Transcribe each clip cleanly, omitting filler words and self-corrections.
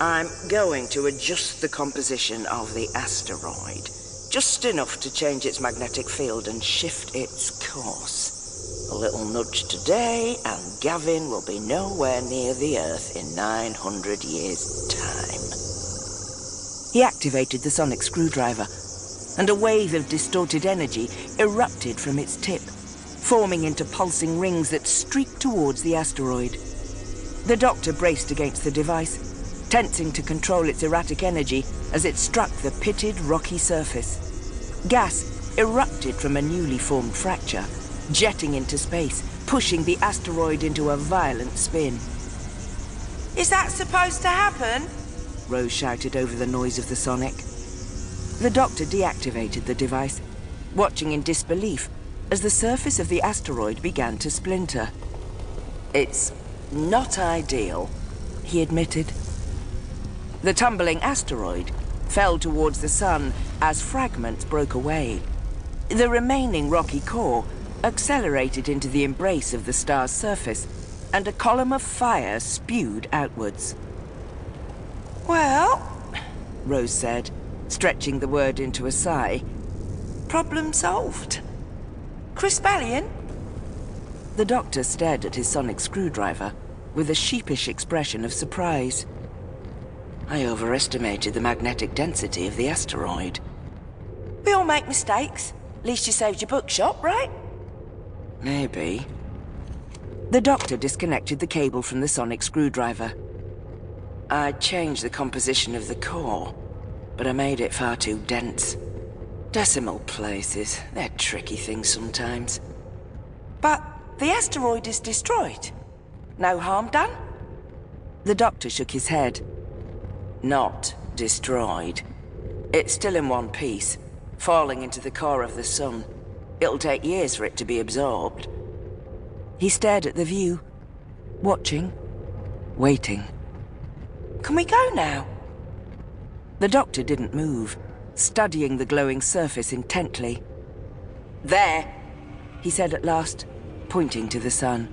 I'm going to adjust the composition of the asteroid, just enough to change its magnetic field and shift its course. A little nudge today, and Gavin will be nowhere near the Earth in 900 years' time. He activated the sonic screwdriver, and a wave of distorted energy erupted from its tip, forming into pulsing rings that streaked towards the asteroid. The Doctor braced against the device, tensing to control its erratic energy as it struck the pitted, rocky surface. Gas erupted from a newly formed fracture, jetting into space, pushing the asteroid into a violent spin. Is that supposed to happen? Rose shouted over the noise of the sonic. The Doctor deactivated the device, watching in disbelief as the surface of the asteroid began to splinter. It's not ideal, he admitted. The tumbling asteroid fell towards the sun as fragments broke away. The remaining rocky core accelerated into the embrace of the star's surface, and a column of fire spewed outwards. Well, Rose said, stretching the word into a sigh. Problem solved. Crispallion? The Doctor stared at his sonic screwdriver with a sheepish expression of surprise. I overestimated the magnetic density of the asteroid. We all make mistakes. At least you saved your bookshop, right? Maybe. The Doctor disconnected the cable from the sonic screwdriver. I changed the composition of the core, but I made it far too dense. Decimal places, they're tricky things sometimes. But the asteroid is destroyed. No harm done? The Doctor shook his head. Not destroyed. It's still in one piece, falling into the core of the sun. It'll take years for it to be absorbed. He stared at the view, watching, waiting. Can we go now? The Doctor didn't move, studying the glowing surface intently. There, he said at last, pointing to the sun.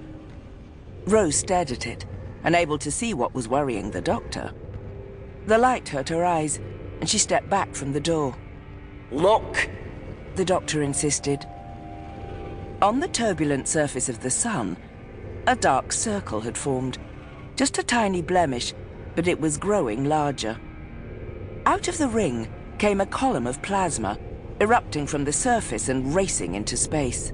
Rose stared at it, unable to see what was worrying the Doctor. The light hurt her eyes, and she stepped back from the door. Look, the Doctor insisted. On the turbulent surface of the sun, a dark circle had formed. Just a tiny blemish, but it was growing larger. Out of the ring came a column of plasma, erupting from the surface and racing into space.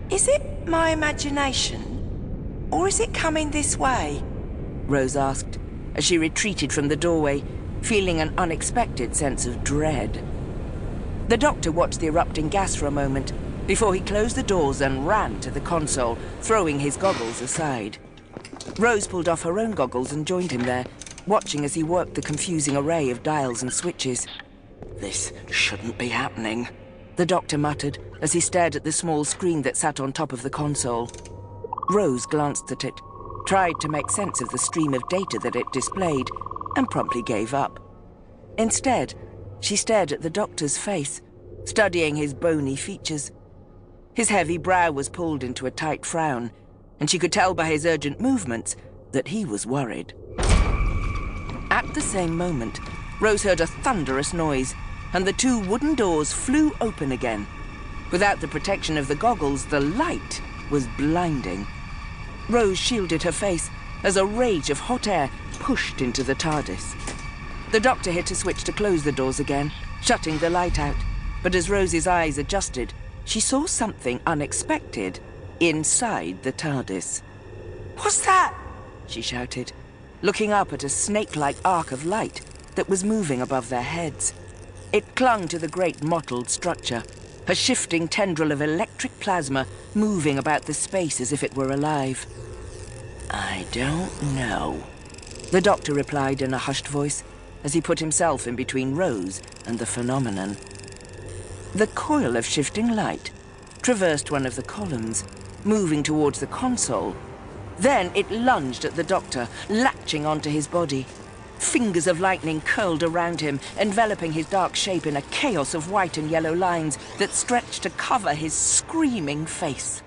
Is it my imagination, or is it coming this way? Rose asked, as she retreated from the doorway, feeling an unexpected sense of dread. The Doctor watched the erupting gas for a moment, before he closed the doors and ran to the console, throwing his goggles aside. Rose pulled off her own goggles and joined him there, watching as he worked the confusing array of dials and switches. This shouldn't be happening, the Doctor muttered as he stared at the small screen that sat on top of the console. Rose glanced at it, tried to make sense of the stream of data that it displayed, and promptly gave up. Instead, she stared at the Doctor's face, studying his bony features. His heavy brow was pulled into a tight frown, and she could tell by his urgent movements that he was worried. At the same moment, Rose heard a thunderous noise, and the two wooden doors flew open again. Without the protection of the goggles, the light was blinding. Rose shielded her face as a rage of hot air pushed into the TARDIS. The Doctor hit a switch to close the doors again, shutting the light out, but as Rose's eyes adjusted, she saw something unexpected inside the TARDIS. What's that? She shouted, looking up at a snake-like arc of light that was moving above their heads. It clung to the great mottled structure, a shifting tendril of electric plasma moving about the space as if it were alive. I don't know, the Doctor replied in a hushed voice as he put himself in between Rose and the phenomenon. The coil of shifting light traversed one of the columns, moving towards the console. Then it lunged at the Doctor, latching onto his body. Fingers of lightning curled around him, enveloping his dark shape in a chaos of white and yellow lines that stretched to cover his screaming face.